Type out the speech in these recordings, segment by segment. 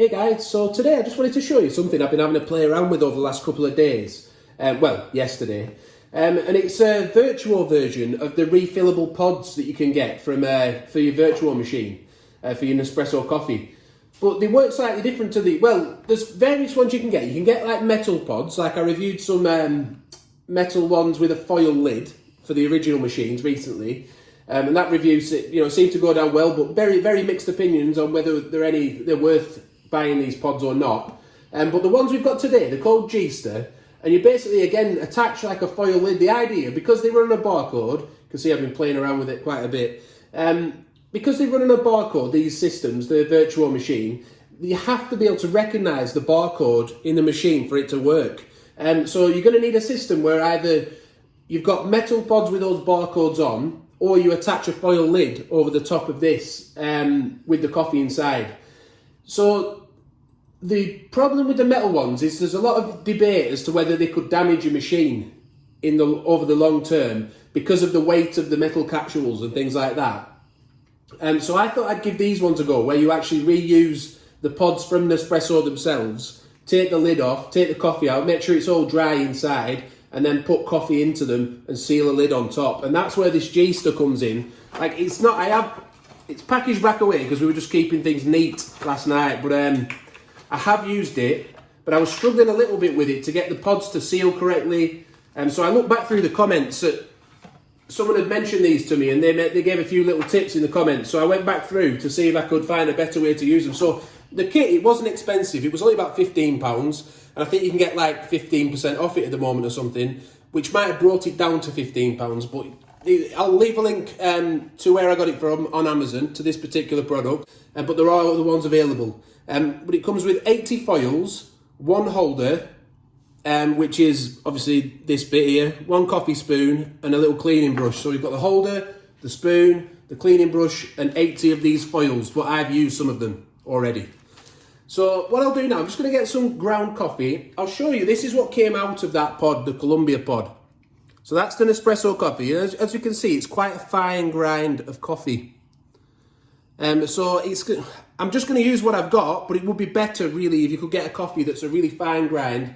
Hey guys, so today I just wanted to show you something I've been having to play around with over the last couple of days. Well, yesterday. And it's a Vertuo version of the refillable pods that you can get from for your Vertuo machine, for your Nespresso coffee. But they work slightly different to there's various ones you can get. You can get like metal pods, like I reviewed some metal ones with a foil lid for the original machines recently. And that review seemed to go down well, but very, very mixed opinions on whether they're worth buying these pods or not. But the ones we've got today, they're called Geesta, and you basically, again, attach like a foil lid. The idea, because they run on a barcode, you can see I've been playing around with it quite a bit, because they run on a barcode, these systems, the Vertuo machine, you have to be able to recognise the barcode in the machine for it to work. So you're going to need a system where either you've got metal pods with those barcodes on, or you attach a foil lid over the top of this with the coffee inside. So the problem with the metal ones is there's a lot of debate as to whether they could damage your machine over the long term because of the weight of the metal capsules and things like that. So I thought I'd give these ones a go, where you actually reuse the pods from Nespresso themselves, take the lid off, take the coffee out, make sure it's all dry inside, and then put coffee into them and seal the lid on top. And that's where this Geesta comes in. Like, it's packaged back away because we were just keeping things neat last night, but I have used it, but I was struggling a little bit with it to get the pods to seal correctly. So I looked back through the comments. Someone had mentioned these to me, and they gave a few little tips in the comments. So I went back through to see if I could find a better way to use them. So the kit, it wasn't expensive. It was only about £15, and I think you can get like 15% off it at the moment or something, which might have brought it down to £15. But I'll leave a link to where I got it from on Amazon to this particular product. But there are other ones available. But it comes with 80 foils, one holder, which is obviously this bit here, one coffee spoon and a little cleaning brush. So we've got the holder, the spoon, the cleaning brush, and 80 of these foils, but I've used some of them already. So what I'll do now, I'm just going to get some ground coffee. I'll show you, this is what came out of that pod, the Columbia pod. So that's the Nespresso coffee. As you can see, it's quite a fine grind of coffee. So I'm just going to use what I've got, but it would be better really if you could get a coffee that's a really fine grind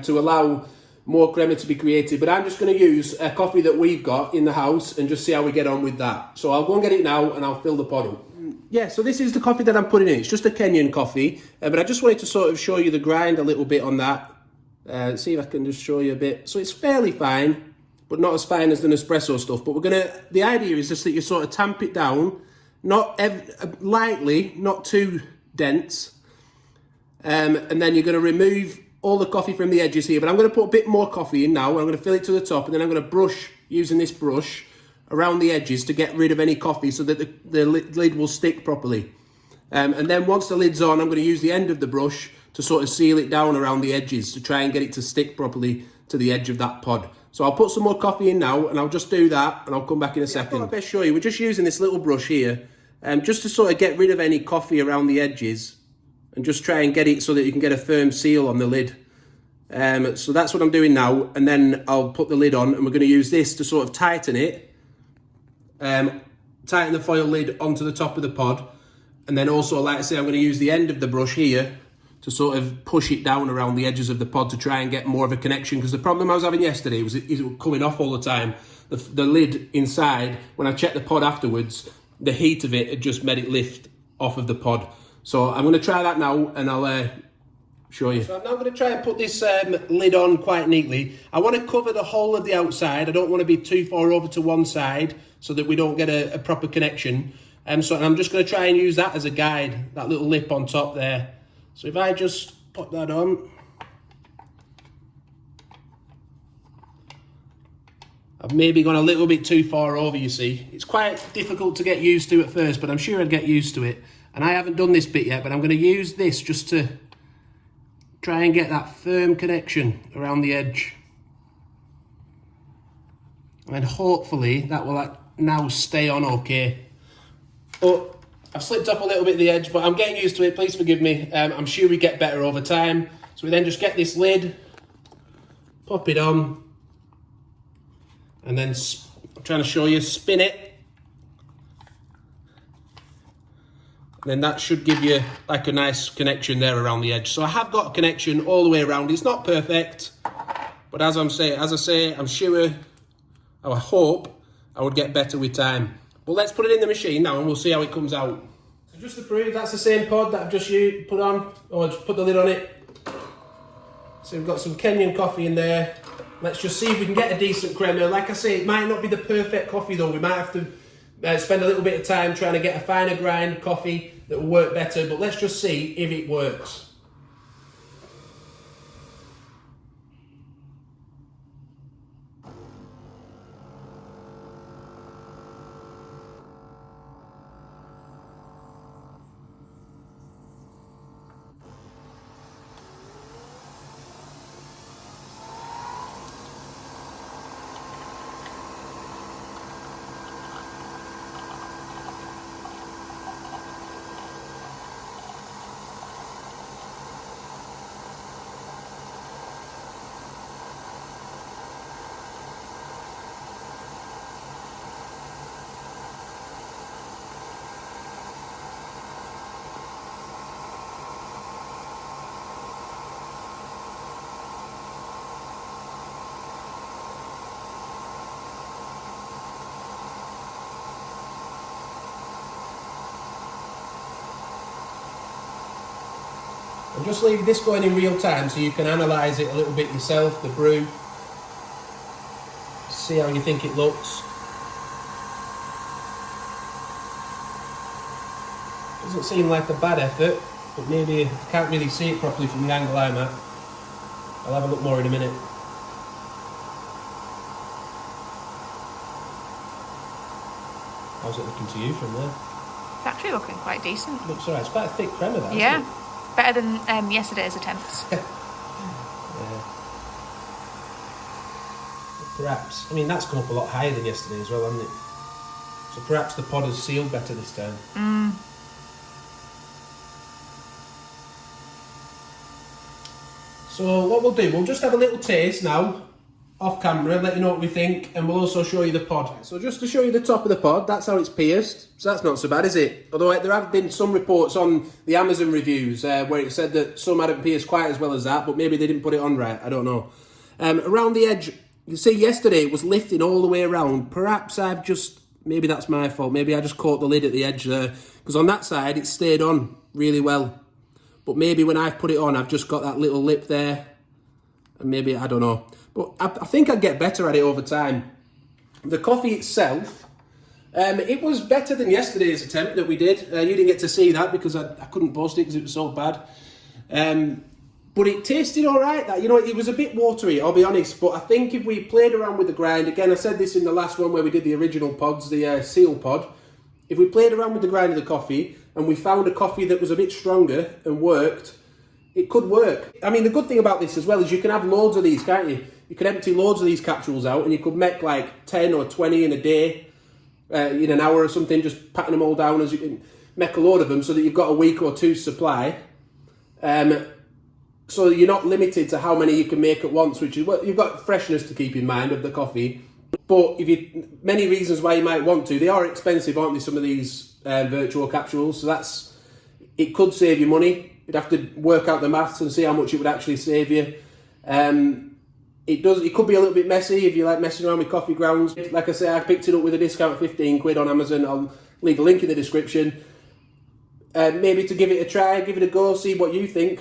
to allow more crema to be created. But I'm just going to use a coffee that we've got in the house and just see how we get on with that. So I'll go and get it now and I'll fill the pod up. Yeah, so this is the coffee that I'm putting in. It's just a Kenyan coffee, but I just wanted to sort of show you the grind a little bit on that. See if I can just show you a bit. So it's fairly fine, but not as fine as the Nespresso stuff. But the idea is just that you sort of tamp it down, not lightly, not too dense. And then you're going to remove all the coffee from the edges here. But I'm going to put a bit more coffee in now. I'm going to fill it to the top, and then I'm going to brush, using this brush, around the edges to get rid of any coffee so that the lid will stick properly. And then once the lid's on, I'm going to use the end of the brush to sort of seal it down around the edges to try and get it to stick properly to the edge of that pod. So I'll put some more coffee in now, and I'll just do that, and I'll come back in a second. I'll best show you. We're just using this little brush here, just to sort of get rid of any coffee around the edges, and just try and get it so that you can get a firm seal on the lid. So that's what I'm doing now, and then I'll put the lid on, and we're going to use this to sort of tighten it. Tighten the foil lid onto the top of the pod, and then also, like I say, I'm going to use the end of the brush here to sort of push it down around the edges of the pod to try and get more of a connection, because the problem I was having yesterday was it was coming off all the time. The lid inside, when I checked the pod afterwards, the heat of it had just made it lift off of the pod. So I'm going to try that now, and I'll show you. So I'm now going to try and put this lid on quite neatly. I want to cover the whole of the outside. I don't want to be too far over to one side so that we don't get a proper connection. So I'm just going to try and use that as a guide, that little lip on top there. So if I just put that on. I've maybe gone a little bit too far over, you see. It's quite difficult to get used to at first, but I'm sure I'd get used to it. And I haven't done this bit yet, but I'm going to use this just to try and get that firm connection around the edge. And hopefully that will now stay on okay. But I've slipped off a little bit of the edge, but I'm getting used to it. Please forgive me. I'm sure we get better over time. So we then just get this lid, pop it on, and then I'm trying to show you, spin it. then that should give you like a nice connection there around the edge. So I have got a connection all the way around. It's not perfect, but as I say, I'm sure, I hope I would get better with time. But let's put it in the machine now and we'll see how it comes out. So just to prove, that's the same pod that I've just put on, or just put the lid on it. So we've got some Kenyan coffee in there. Let's just see if we can get a decent crema. Like I say, it might not be the perfect coffee though. We might have to spend a little bit of time trying to get a finer grind coffee that will work better, but let's just see if it works. And just leave this going in real time so you can analyse it a little bit yourself, the brew. See how you think it looks. Doesn't seem like a bad effort, but maybe I can't really see it properly from the angle I'm at. I'll have a look more in a minute. How's it looking to you from there? It's actually looking quite decent. It looks alright. It's quite a thick crema that, yeah. isn't it? Better than yesterday's attempts. Yeah. Perhaps. I mean, that's come up a lot higher than yesterday as well, hasn't it? So perhaps the pod has sealed better this time. So what we'll do, we'll just have a little taste now, off camera, let you know what we think, and we'll also show you the pod. So just to show you the top of the pod, that's how it's pierced. So that's not so bad, is it? Although there have been some reports on the Amazon reviews where it said that some hadn't pierced quite as well as that, but maybe they didn't put it on right, I don't know. Around the edge, you see yesterday it was lifting all the way around. Perhaps maybe that's my fault, maybe I just caught the lid at the edge there, because on that side it stayed on really well. But maybe when I've put it on, I've just got that little lip there, and maybe, I don't know. But I think I'd get better at it over time. The coffee itself, it was better than yesterday's attempt that we did. You didn't get to see that because I couldn't post it because it was so bad. But it tasted all right. It was a bit watery, I'll be honest. But I think if we played around with the grind, again, I said this in the last one where we did the original pods, the seal pod. If we played around with the grind of the coffee and we found a coffee that was a bit stronger and worked, it could work. I mean, the good thing about this as well is you can have loads of these, can't you? You can empty loads of these capsules out and you could make like 10 or 20 in a day, in an hour or something, just patting them all down as you can make a load of them so that you've got a week or two supply. So you're not limited to how many you can make at once, which is what you've got freshness to keep in mind of the coffee. But many reasons why you might want to. They are expensive, aren't they, some of these Vertuo capsules? So it could save you money. You'd have to work out the maths and see how much it would actually save you. It could be a little bit messy if you like messing around with coffee grounds. Like I say, I picked it up with a discount of 15 quid on Amazon. I'll leave a link in the description. Maybe to give it a try, give it a go, see what you think.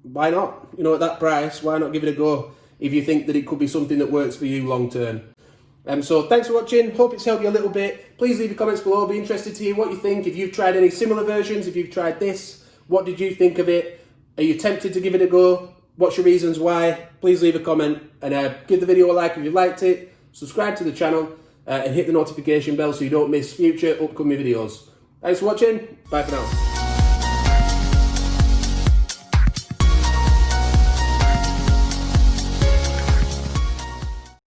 Why not? At that price, why not give it a go if you think that it could be something that works for you long term. So thanks for watching. Hope it's helped you a little bit. Please leave your comments below. I'll be interested to hear what you think. If you've tried any similar versions, if you've tried this, what did you think of it? Are you tempted to give it a go? What's your reasons why? Please leave a comment and give the video a like if you liked it. Subscribe to the channel and hit the notification bell so you don't miss future upcoming videos. Thanks for watching. Bye for now.